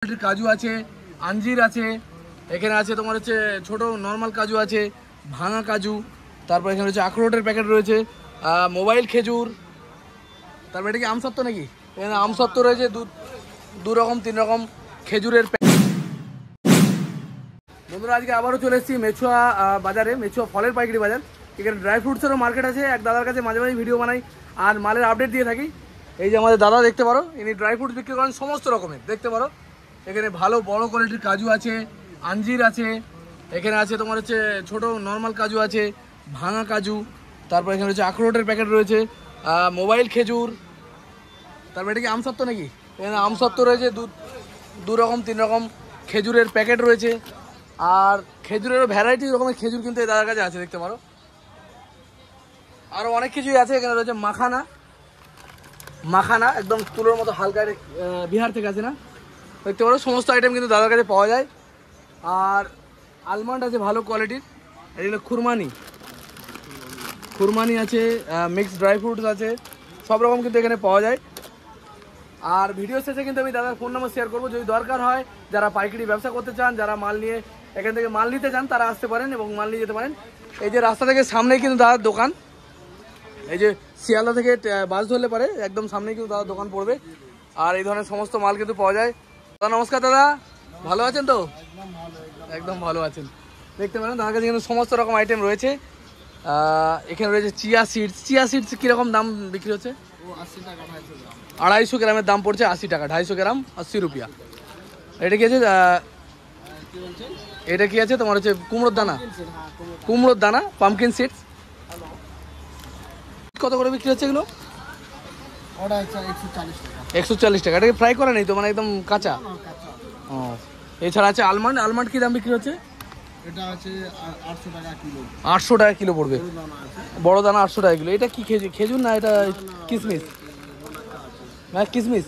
কাজু আছে, আঞ্জির আছে, এখানে আছে তোমার হচ্ছে ছোট নর্মাল কাজু আছে, ভাঙা কাজু, তারপর এখানে হচ্ছে আখরোটের প্যাকেট রয়েছে, মোবাইল খেজুর, তারপর এটা কি আমসত্ত্ব নাকি? এখানে আমসত্ত্ব রয়েছে, দু রকম তিন রকম খেজুরের। বন্ধুরা আজকে আবারও চলে এসেছি মেছুয়া বাজারে, মেছুয়া ফলের পাইকারি বাজার। এখানে ড্রাই ফ্রুটসেরও মার্কেট আছে। এক দাদার কাছে মাঝে মাঝে ভিডিও বানাই আর মালের আপডেট দিয়ে থাকি। এই যে আমাদের দাদা দেখতে পারো, ইনি ড্রাই ফ্রুটস বিক্রি করেন সমস্ত রকমের, দেখতে পারো। এখানে ভালো বড় কোয়ালিটির কাজু আছে, আঞ্জির আছে, এখানে আছে তোমার হচ্ছে ছোট নর্মাল কাজু আছে, ভাঙা কাজু, তারপর এখানে হচ্ছে আখরোটের প্যাকেট রয়েছে, মোবাইল খেজুর, তারপর এটা কি আমসত্ত্ব নাকি? এখানে আমসত্ত্ব রয়েছে, দু রকম তিন রকম খেজুরের প্যাকেট রয়েছে। আর খেজুরেরও ভ্যারাইটি রকমের খেজুর কিন্তু এই দাদার কাছে আছে, দেখতে পারো। আরও অনেক কিছুই আছে। এখানে রয়েছে মাখানা, মাখানা একদম তুলোর মতো হালকা, বিহার থেকে আছে না, দেখতে পারো। সমস্ত আইটেম কিন্তু দাদার কাছে পাওয়া যায়। আর আলমন্ড আছে ভালো কোয়ালিটির, এগুলো খুরমানি, খুরমানি আছে, মিক্সড ড্রাই ফ্রুটস আছে, সব রকম কিন্তু এখানে পাওয়া যায়। আর ভিডিও শেষে কিন্তু আমি দাদার ফোন নাম্বার শেয়ার করবো, যদি দরকার হয়। যারা পাইকারি ব্যবসা করতে চান, যারা মাল নিয়ে এখান থেকে মাল নিতে চান, তারা আসতে পারেন এবং মাল নিয়ে যেতে পারেন। এই যে রাস্তা থেকে সামনেই কিন্তু দাদার দোকান, এই যে শিয়ালদা থেকে বাস ধরলে পারে একদম সামনেই কিন্তু দাদার দোকান পড়বে। আর এই ধরনের সমস্ত মাল কিন্তু পাওয়া যায়। দাদা নমস্কার। দাদা ভালো আছেন তো? একদম ভালো আছেন, দেখতে পারেন দাদার কাছে কিন্তু সমস্ত রকম আইটেম রয়েছে। এখানে রয়েছে চিয়া সিডস। চিয়া সিডস কীরকম দাম বিক্রি হচ্ছে? 250 গ্রামের দাম পড়ছে 80 টাকা, 250 গ্রাম 80 রুপিয়া। এটা কি আছে? এটা কি আছে তোমার হচ্ছে কুমড়োর দানা, কুমড়োর দানা, পামকিন সিডস। কত করে বিক্রি হচ্ছে এগুলো? 140 টাকা। এটা কি ফ্রাই করা নেই তো, মানে একদম কাঁচা? ও, এছাড়া আছে আলমন্ড। আলমন্ড কি দাম বিক্রি হচ্ছে? এটা আছে 800 টাকা কিলো। 800 টাকা কিলো পড়বে, বড় দানা 800 টাকা কিলো। এটা কি খেজুর? খেজুর না, এটা কিশমিশ, হ্যাঁ কিশমিশ,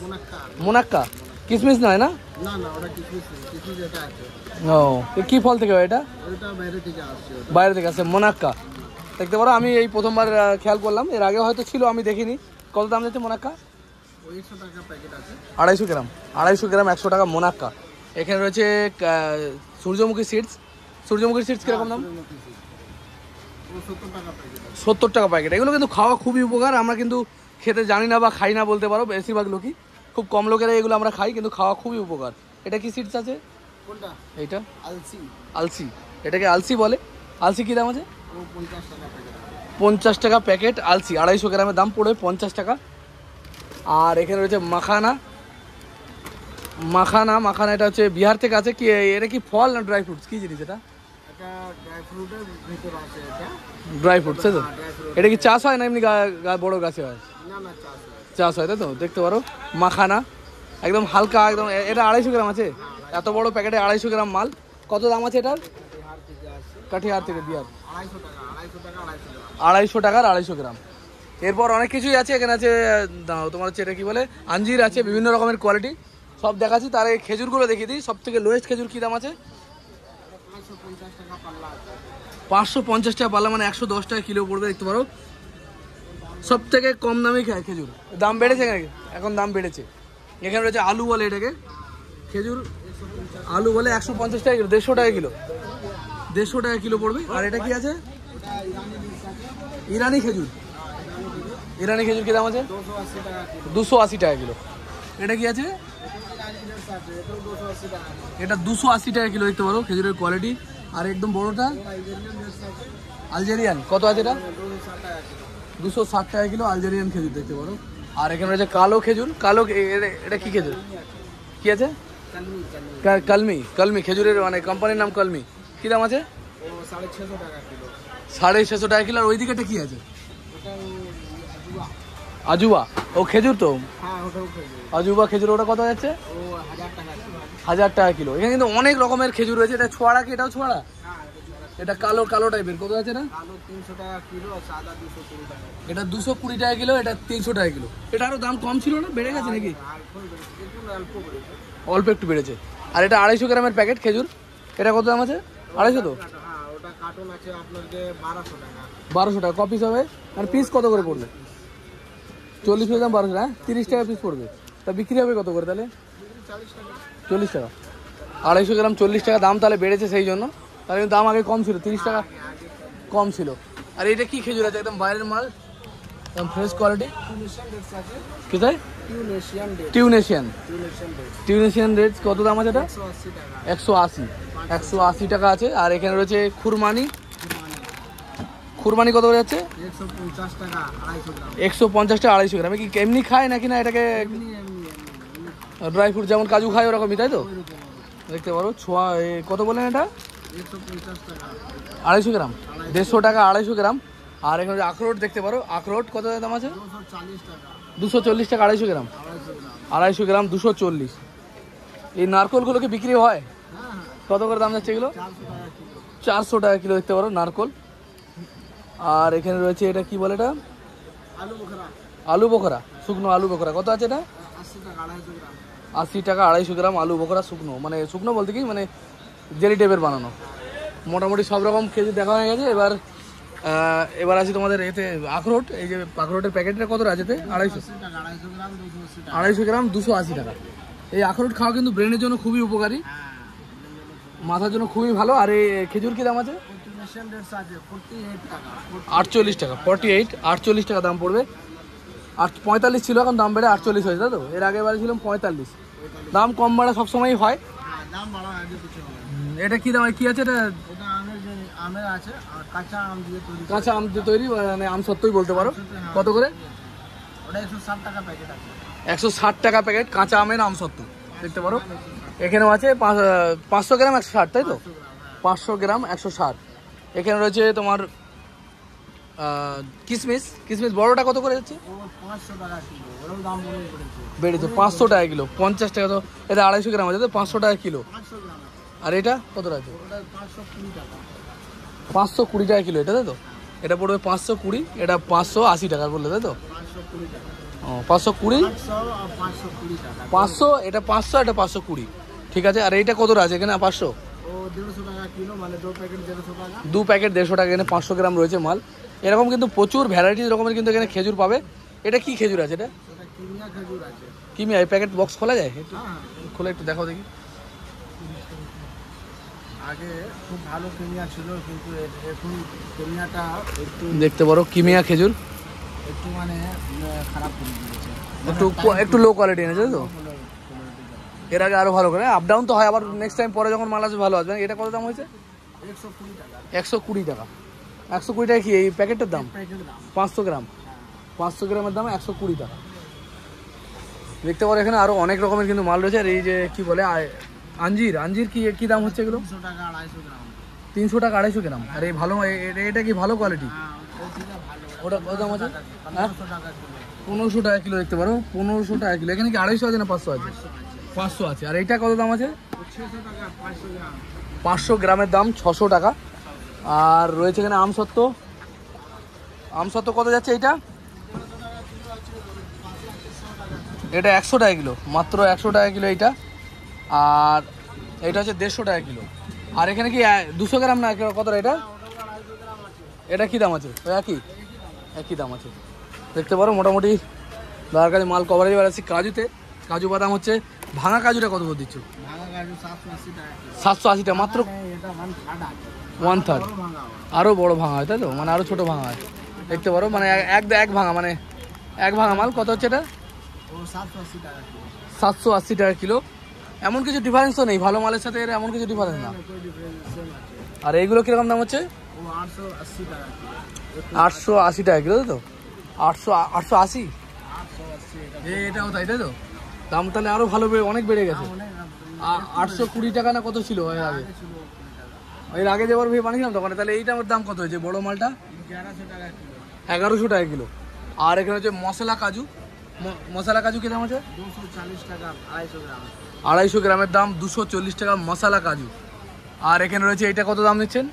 মোনাক্কা। কিশমিশ নয় না? না না, ওটা কিশমিশ না, কিশমিশ এটা আছে। ও, কি ফল থেকে হয় এটা? এটা বাইরে থেকে আসছে। বাইরে থেকে আসছে, মোনাক্কা। দেখতে পারো, আমি এই প্রথমবার খেয়াল করলাম, এর আগে হয়তো ছিল, আমি দেখিনি। কত দাম যাচ্ছে মোনাক্কা? 100 টাকা প্যাকেট আছে। 250 গ্রাম, 250 গ্রাম 100 টাকা মোনাক্কা। এখানে রয়েছে সূর্যমুখী সিডস। সূর্যমুখী সিডস কিরকম দাম? 70 টাকা প্যাকেট। এগুলো কিন্তু খাওয়া খুবই উপকার। আমরা কিন্তু খেতে জানি না বা খাই না বলতে পারো, বেশিরভাগ লোকই, খুব কম লোকেরা এগুলো আমরা খাই, কিন্তু খাওয়া খুবই উপকার। এটা কি সিডস আছে? কোনটা? এইটা আলসি। আলসি, এটাকে আলসি বলে। আলসি কি দাম আছে? 50 টাকা প্যাকেট। 50 টাকা প্যাকেট আলসি, 250 গ্রামের দাম পড়বে 50 টাকা। আর এখানে রয়েছে মাখানা, মাখানা, মাখানা এটা হচ্ছে বিহার থেকে আছে। কি এটা কি ফল না ড্রাই ফ্রুটস, কি জিনিস এটা? এটা ড্রাই ফ্রুটের ভিতর আছে। এটা ড্রাই ফ্রুটস, তাই তো? এটা কি চাষ হয় না এমনি বড় গাছে হয়? না না, চাষ হয়, তাই তো? দেখতে পারো মাখানা একদম হালকা, একদম। এটা 250 গ্রাম আছে, এত বড় প্যাকেটে 250 গ্রাম মাল। কত দাম আছে এটার? কাঠিহার থেকে, বিহার। 250 টাকার 250 গ্রাম। এরপর অনেক কিছুই আছে। এখানে আছে তোমার হচ্ছে এটা কি বলে, আঞ্জির আছে, বিভিন্ন রকমের কোয়ালিটি, সব দেখাচ্ছি। তার এই খেজুরগুলো দেখিয়ে দিই। সব থেকে লোয়েস্ট খেজুর কী দাম আছে? 550 টাকা পাল্লা, মানে 110 টাকা কিলো পড়বে, দেখতে পারো। সব থেকে কম দামে খেজুর। দাম বেড়েছে এখন, দাম বেড়েছে। এখানে রয়েছে আলু বলে এটাকে, খেজুর আলু বলে, 150 টাকা কিলো, 150 টাকা কিলো, 150 টাকা কিলো পড়বে। আর এটা কি আছে? ইরানি খেজুর। ইরানি খেজুর কি দাম আছে? 280 টাকা কিলো। এটা কি আছে? এটা 280 টাকা কিলো, দেখতে পারো খেজুরের কোয়ালিটি। আর একদম বড়টা আলজেরিয়ান, কত আছে এটা? 260 টাকা কিলো আলজেরিয়ান খেজুর, দেখতে পারো। আর এখানে রয়েছে কালো খেজুর। কালো, এটা কি খেজুর? কি আছে? কলমি। কলমি খেজুরের, মানে কোম্পানির নাম কলমি। কি দাম আছে? 650 টাকা কিলো। 650 টাকা কিলো। আর ওই দিকেটা কি আছে? আজুবা। ও খেজুর তো, আজুবা খেজুর। ওটা কত যাচ্ছে? 1000 টাকা কিলো। এখানে কিন্তু অনেক রকমের খেজুর রয়েছে। এটা ছোয়াড়া কি? এটাও ছোয়াড়া? এটা কালো, কালো টাইপের। কত আছে না? 300 টাকা কিলো, সাদা 220 টাকা। এটা 220 টাকা কিলো, এটা 300 টাকা কিলো। এটা আরো দাম কম ছিল না, বেড়ে গেছে নাকি? অল্প একটু বেড়েছে। আর এটা 250 গ্রামের প্যাকেট খেজুর। এটা কত দাম আছে? 250 তো? হ্যাঁ, ওটা কার্টন আছে আপনার 1200 টাকা। 1200 টাকা। ক পিস হবে? আর পিস কত করে পড়বে? 40 পিস দাম 1200 টাকা, 30 টাকা পিস পড়বে। তা বিক্রি হবে কত করে তাহলে? 40 টাকা। 40 টাকা, 250 গ্রাম 40 টাকা দাম, তাহলে বেড়েছে সেই জন্য। তাহলে কিন্তু দাম আগে কম ছিল, 30 টাকা কম ছিল। আর এটা কি খেজুর আছে? একদম বাইরের মাল, একদম ফ্রেশ কোয়ালিটি। কোথায়? টিউনেশিয়ান। টিউনেশিয়ান রেড কত দাম আছে এটা? 180, 180 টাকা আছে। আর এখানে রয়েছে খুরমানি। খুরমানি কত করে যাচ্ছে? 150 টাকা 250 গ্রাম। কি এমনি খায় নাকি না এটাকে ড্রাই ফ্রুট যেমন কাজু খায় ওরকমই, তাই তো? দেখতে পারো ছোঁয়া। কত বলেন এটা? 250 গ্রাম, 150 টাকা 250 গ্রাম। আর এখানে আখরোট দেখতে পারো, আখরোট কত দাম আছে? 240 টাকা 250 গ্রাম, 250 গ্রাম 240। এই নারকোলগুলো কি বিক্রি হয়? কত করে দাম যাচ্ছে এগুলো? 400 টাকা কিলো দেখতে পারো নারকোল। আর এখানে রয়েছে এটা কি বলে, এটা আলু বোখরা, শুকনো আলু বোখরা। কত আছে এটা? 80 টাকা 250 গ্রাম আলু বোখরা শুকনো, মানে শুকনো বলতে কি মানে জেলি টাইপের বানানো। মোটামুটি সব রকম খেজুর দেখা হয়ে গেছে। এবার আসি তোমাদের এতে আখরোট। এই যে আখরোটের প্যাকেটটা কত আছে? 250 গ্রাম 280 টাকা। এই আখরোট খাওয়া কিন্তু ব্রেনের জন্য খুবই উপকারী, মাথার জন্য খুবই ভালো। আর এই খেজুর কি দাম আছে? 48 টাকা, 48 টাকা দাম পড়বে। 45 ছিল, এখন দাম বেড়ে 48 হয়েছে, তাই তো? এর আগে বারে ছিলাম 45। দাম কম বাড়া সবসময়ই হয়। এটা কি দাম, কি আছে এটা? কাঁচা আম দিয়ে তৈরি, মানে আম সত্যই বলতে পারো। কত করে? 160 টাকা প্যাকেট কাঁচা আমের আম সত্য দেখতে পারো। এখানেও আছে 500 গ্রাম 160, তাই তো? 500 গ্রাম 160। এখানে রয়েছে তোমার কিশমিশ। কিশমিশ বড়টা কত করে যাচ্ছে? বেড়েছে 500 টাকা কিলো, 50 টাকা। তো এটা 250 গ্রাম আছে, তো 500 টাকা কিলো। আর এটা কত আছে? 520 টাকা কিলো এটা, তাই তো? এটা পড়বে 520, এটা 580 টাকার বললে, তাই তো? ও 520, 500, এটা 500, এটা 520, ঠিক আছে। আর এইটা কত আছে এখানে? 500, 2 প্যাকেট 150 টাকা। এখানে 500 গ্রাম রয়েছে মাল। এরকম কিন্তু প্রচুর ভ্যারাইটিস রকমের কিন্তু এখানে খেজুর পাবে। এটা কি খেজুর আছে? এটা কিমিয়া। এই প্যাকেট বক্স খোলা যায়? একটু খোলা, একটু দেখাও দেখি। আগে খুব ভালো কিমিয়া ছিল, কিন্তু এখন কিমিয়াটা একটু দেখতে পারো কিমিয়া খেজুর একটু মানে খারাপ করে দিয়েছে, একটু লো কোয়ালিটি এনেছে, তো? এর আগে আরো ভালো করে আপ ডাউন তো হয়, আবার নেক্সট টাইম পরে যখন মাল আসবে ভালো আসবে। এটা কত দাম হয়েছে? 120 টাকা। 120 টাকা। 120 টাকা কি এই প্যাকেটের দাম? 500 গ্রাম, 500 গ্রামের দাম 120 টাকা। দেখতে পারো এখানে আরো অনেক রকমের কিন্তু মাল রয়েছে। আর এই যে কি বলে আঞ্জির, আঞ্জির কি দাম হচ্ছে এগুলো? 300 টাকা 250 গ্রাম। 300 টাকা 250 গ্রাম। আর এই ভালো, এটা কি ভালো কোয়ালিটি? ওটা কত দাম আছে? 1500 টাকা কিলো দেখতে পারো, 1500 টাকা কিলো। এখানে কি 250 আছে না 500 আছে? 500 আছে। আর এইটা কত দাম আছে? 500 গ্রামের দাম 600 টাকা। আর রয়েছে এখানে আমসত্ত্ব। আমসত্ত্ব কত যাচ্ছে এইটা? এটা 100 টাকা কিলো, মাত্র 100 টাকা কিলো এইটা। আর এটা হচ্ছে 150 টাকা কিলো। আর এখানে কি 200 গ্রাম না কত? এটা এটা কি দাম আছে? একই দাম আছে দেখতে পারো। মোটামুটি দাদার কাছে মাল কভারেজ বাড়াচ্ছি। কাজুতে, কাজু বাদাম হচ্ছে ভাঙা কাজুটা কত করে দিচ্ছ? 780 টাকা মাত্র, 1/3। আরও বড় ভাঙা হয়, তাই তো? মানে আরও ছোটো ভাঙা হয় দেখতে পারো। মানে এক ভাঙা, মানে এক ভাঙা মাল কত হচ্ছে এটা? 780 টাকা কিলো। এমন কিছু ডিফারেন্স তো নেই ভালো মালের সাথে, এর এমন কিছু ডিফারেন্স না। আর এইগুলো কিরকম দাম হচ্ছে? 880 টাকা কিলো, তাই তো? 880। এটাও তাই, তাই তো? দাম তাহলে আরো ভালো, অনেক বেড়ে গেছে। 820 টাকা না কত ছিল এর আগে? এর আগে যেবার বানিয়েছিলাম দোকানে, তাহলে এইটা আমার দাম কত হয়েছে বড় মালটা? 1100 টাকা কিলো। আর এখানে হচ্ছে মশলা কাজু। মশলা কাজু কি দাম আছে? 240 টাকা 250 গ্রাম। 250 গ্রামের দাম 240 টাকা মশলা কাজু। আর এখানে রয়েছে এইটা কত দাম নিচ্ছেন?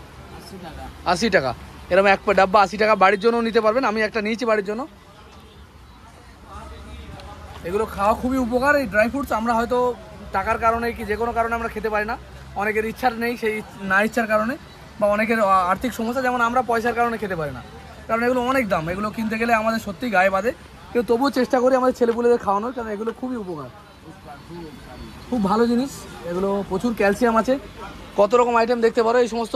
80 টাকা। এরকম এক ডাব্বা 80 টাকা। বাড়ির জন্য নিতে পারবেন, আমি একটা নিয়েছি বাড়ির জন্য। এগুলো খাওয়া খুবই উপকার। এই ড্রাই ফ্রুটস আমরা হয়তো টাকার কারণে কি যে কোনো কারণে আমরা খেতে পারি না, অনেকের ইচ্ছার নেই, সেই না ইচ্ছার কারণে, বা অনেকের আর্থিক সমস্যা, যেমন আমরা পয়সার কারণে খেতে পারি না, কারণ এগুলো অনেক দাম। এগুলো কিনতে গেলে আমাদের সত্যিই গায়ে বাঁধে, কিন্তু তবুও চেষ্টা করি আমাদের ছেলেপুলেদের খাওয়ানোর, কারণ এগুলো খুবই উপকার। খুব ভালো জিনিস এগুলো, প্রচুর ক্যালসিয়াম আছে, কত রকম আইটেম দেখতে পারো। এই সমস্ত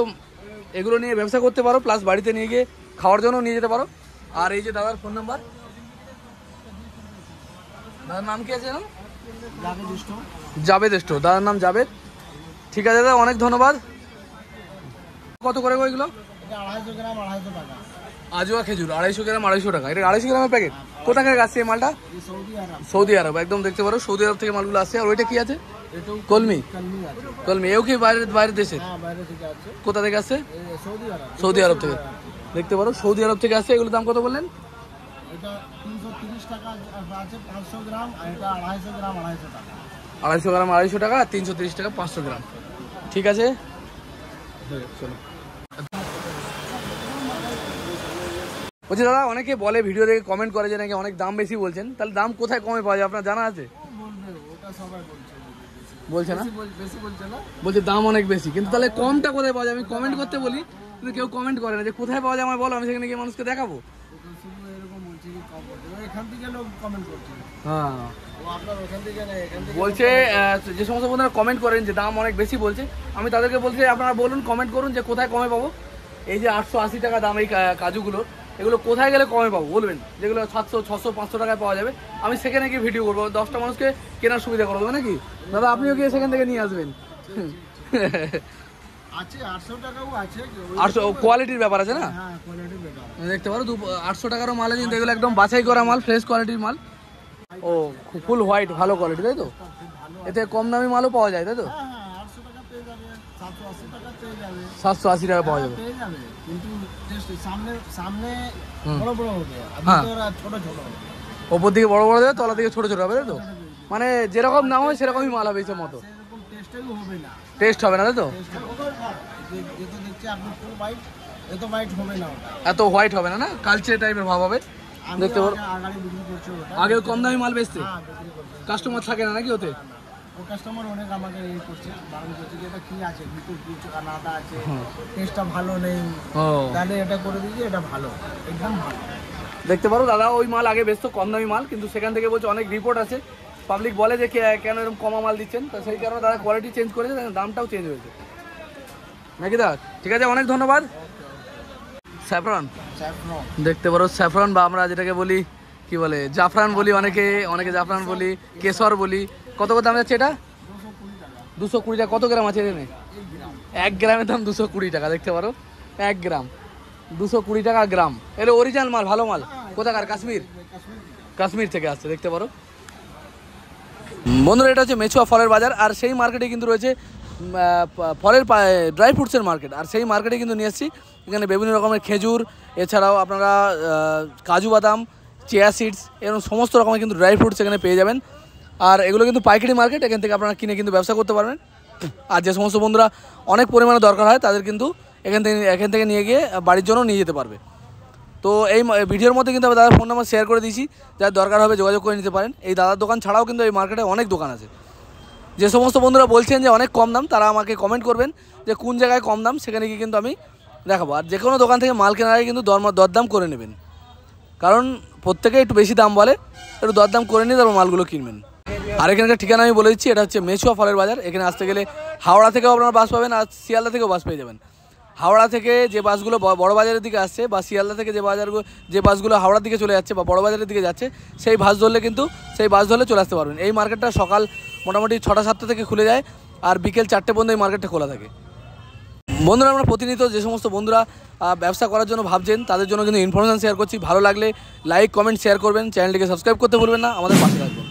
এগুলো নিয়ে ব্যবসা করতে পারো, প্লাস বাড়িতে নিয়ে গিয়ে খাওয়ার জন্য নিয়ে যেতে পারো। আর এই যে দাদার ফোন নাম্বার, দাদার নাম কি আছে জানো? জাবেদ স্টোর, দাদার নাম জাবেদ। ঠিক আছে দাদা, অনেক ধন্যবাদ। কত করে গো এগুলো? 250 গ্রাম 250 টাকা। আজওয়া খেজুর 250 গ্রাম 250 টাকা। এটা 250 গ্রামের প্যাকেট। কোথা থেকে আসছে এই মালটা? সৌদি আরব, একদম দেখতে পারো সৌদি আরব থেকে মালগুলো আসছে। আর ওইটা কি আছে? কলমি, কলমি। এও কি বাইরের দেশে? কোথা থেকে আসছে? সৌদি আরব থেকে, দেখতে পারো সৌদি আরব থেকে আসছে। এগুলোর দাম কত বললেন? এটা 330 টাকা আছে 500 গ্রাম, আর এটা 250 গ্রাম 250 টাকা। 250 গ্রাম 250 টাকা, 330 টাকা 500 গ্রাম। ঠিক আছে, চলো। বলছি দাদা, অনেকে বলে ভিডিও দেখে কমেন্ট করে যে নাকি অনেক দাম বেশি বলছেন, তাহলে দাম কোথায় কমে পাওয়া যায় আপনার জানা আছে? বলছে না, বলছে দাম অনেক বেশি, কিন্তু তাহলে কমটা কোথায় পাওয়া যায়? আমি কমেন্ট করতে বলি কিন্তু কেউ কমেন্ট করে না যে কোথায় পাওয়া যায়, আমায় বলো, আমি সেখানে গিয়ে মানুষকে দেখাবো। হ্যাঁ, বলছে যে সমস্ত বন্ধুরা কমেন্ট করেন যে দাম অনেক বেশি বলছে, আমি তাদেরকে বলছি আপনারা বলুন, কমেন্ট করুন যে কোথায় কমে পাবো। এই যে 880 টাকা দাম এই কাজুগুলো, এগুলো কোথায় গেলে কমে পাবো বলবেন? যেগুলো 700 600 500 টাকায় পাওয়া যাবে, আমি সেখানে গিয়ে ভিডিও করবো, 10টা মানুষকে কেনার সুবিধা করে দেবো নাকি দাদা? আপনিও গিয়ে সেখান থেকে নিয়ে আসবেন। আছে 800 টাকাও আছে, 800 কোয়ালিটির ব্যাপার আছে না? হ্যাঁ, কোয়ালিটির ব্যাপার। দেখতে পারো 800 টাকারও মাল আছে, কিন্তু এগুলো একদম বাছাই করা মাল, ফ্রেশ কোয়ালিটির মাল। ও, ফুল হোয়াইট, ভালো কোয়ালিটি, তাই তো? এতে কম দামি মালও পাওয়া যায়, তাই তো? 800 টাকা পেয়ে যাবে, 780 টাকা পেয়ে যাবে, 780 টাকা পাওয়া যাবে, পেয়ে যাবে। কিন্তু সামনে বড় বড় হবে, হ্যাঁ, আর ছোট ছোট হবে। ওপর দিকে বড় বড় দেবে, তলা দিকে ছোট ছোট হবে, তাই তো? মানে যেরকম নাম হয় সেরকমই মাল হবে, ইচ্ছে মতো সেরকম টেস্টও হবে না, টেস্ট হবে না, তাই তো? যেটা দেখছি আপনি ফুল হোয়াইট, এত হোয়াইট হবে না, এত হোয়াইট হবে না, না কালচে টাইপের ভাব হবে। দেখতে পারো আগাড়ি বিক্রি করছে ওটা, আগে কম দামি মাল বেচতে বিক্রি করছে। কাস্টমার থাকে না নাকি ওতে? ও কাস্টমার অনেক আমাকে এই করছে, বারণ করছে যে এটা কি আছে, ভিতর কিছু আলাদা আছে, টেস্টটা ভালো নেই, তাহলে এটা করে দিয়েছি, এটা ভালো, একদম ভালো। দেখতে পারো দাদা ওই মাল আগে বেচতো কম দামি মাল, কিন্তু সেখান থেকে বলছে অনেক রিপোর্ট আছে, পাবলিক বলে যে কেন এরকম কমা মাল দিচ্ছেন, তো সেই কারণে দাদা কোয়ালিটি চেঞ্জ করেছে, দামটাও চেঞ্জ হয়েছে নাকি দাদা? ঠিক আছে, অনেক ধন্যবাদ। স্যাফরন, দেখতে পারো স্যাফরন, বা আমরা যেটাকে বলি কি বলে জাফরান বলি, অনেকে জাফরান বলি, কেশর বলি। কত কত দাম যাচ্ছে এটা? 220 টাকা। কত গ্রাম আছে এখানে? 1 গ্রামের দাম 220 টাকা। দেখতে পারো 1 গ্রাম 220 টাকা গ্রাম। এগুলো অরিজিনাল মাল, ভালো মাল। কোথাকার? কাশ্মীর থেকে আসছে, দেখতে পারো বন্ধুরা। এটা হচ্ছে মেছুয়া ফলের বাজার, আর সেই মার্কেটে কিন্তু রয়েছে ফলের ড্রাই ফ্রুটসের মার্কেট। আর সেই মার্কেটে কিন্তু নিয়ে এসেছি এখানে বিভিন্ন রকমের খেজুর, এছাড়াও আপনারা কাজু বাদাম, চিয়া সিডস, এরকম সমস্ত রকমের কিন্তু ড্রাই ফ্রুটস এখানে পেয়ে যাবেন। আর এগুলো কিন্তু পাইকারি মার্কেট, এখান থেকে আপনারা কিনে কিন্তু ব্যবসা করতে পারবেন। আর যে সমস্ত বন্ধুরা অনেক পরিমাণে দরকার হয় তাদের কিন্তু এখান থেকে নিয়ে গিয়ে বাড়ির জন্য নিয়ে যেতে পারবে। তো এই ভিডিওর মধ্যে কিন্তু আমি দাদার ফোন নাম্বার শেয়ার করে দিয়েছি, যার দরকার হবে যোগাযোগ করে নিতে পারেন। এই দাদার দোকান ছাড়াও কিন্তু এই মার্কেটে অনেক দোকান আছে। যে সমস্ত বন্ধুরা বলছেন যে অনেক কম দাম, তারা আমাকে কমেন্ট করবেন যে কোন জায়গায় কম দাম, সেখানে গিয়ে কিন্তু আমি দেখাবো। আর যে কোনো দোকান থেকে মাল কেনার আগে কিন্তু দরদাম করে নেবেন, কারণ প্রত্যেকে একটু বেশি দাম বলে, একটু দরদাম করে নিয়ে তারপর মালগুলো কিনবেন। আর এখানকার ঠিকানা আমি বলে দিচ্ছি, এটা হচ্ছে মেছুয়া ফলের বাজার। এখানে আসতে গেলে হাওড়া থেকেও আপনারা বাস পাবেন, আর শিয়ালদা থেকেও বাস পেয়ে যাবেন। হাওড়া থেকে যে বাসগুলো বড় বাজারের দিকে আসছে, বা শিয়ালদা থেকে যে বাসগুলো হাওড়ার দিকে চলে যাচ্ছে বা বড় বাজারের দিকে যাচ্ছে, সেই বাস ধরলে চলে আসতে পারবেন। এই মার্কেটটা সকাল মোটামুটি 6টা 7টা থেকে খুলে যায়, আর বিকেল 4টে পর্যন্ত এই মার্কেটটা খোলা থাকে। বন্ধুরা, আমরা প্রতিনিয়ত যে সমস্ত বন্ধুরা ব্যবসা করার জন্য ভাবছেন তাদের জন্য কিন্তু ইনফরমেশন শেয়ার করছি। ভালো লাগলে লাইক, কমেন্ট, শেয়ার করবেন। চ্যানেলটিকে সাবস্ক্রাইব করতে ভুলবেন না, আমাদের পাশে থাকবেন।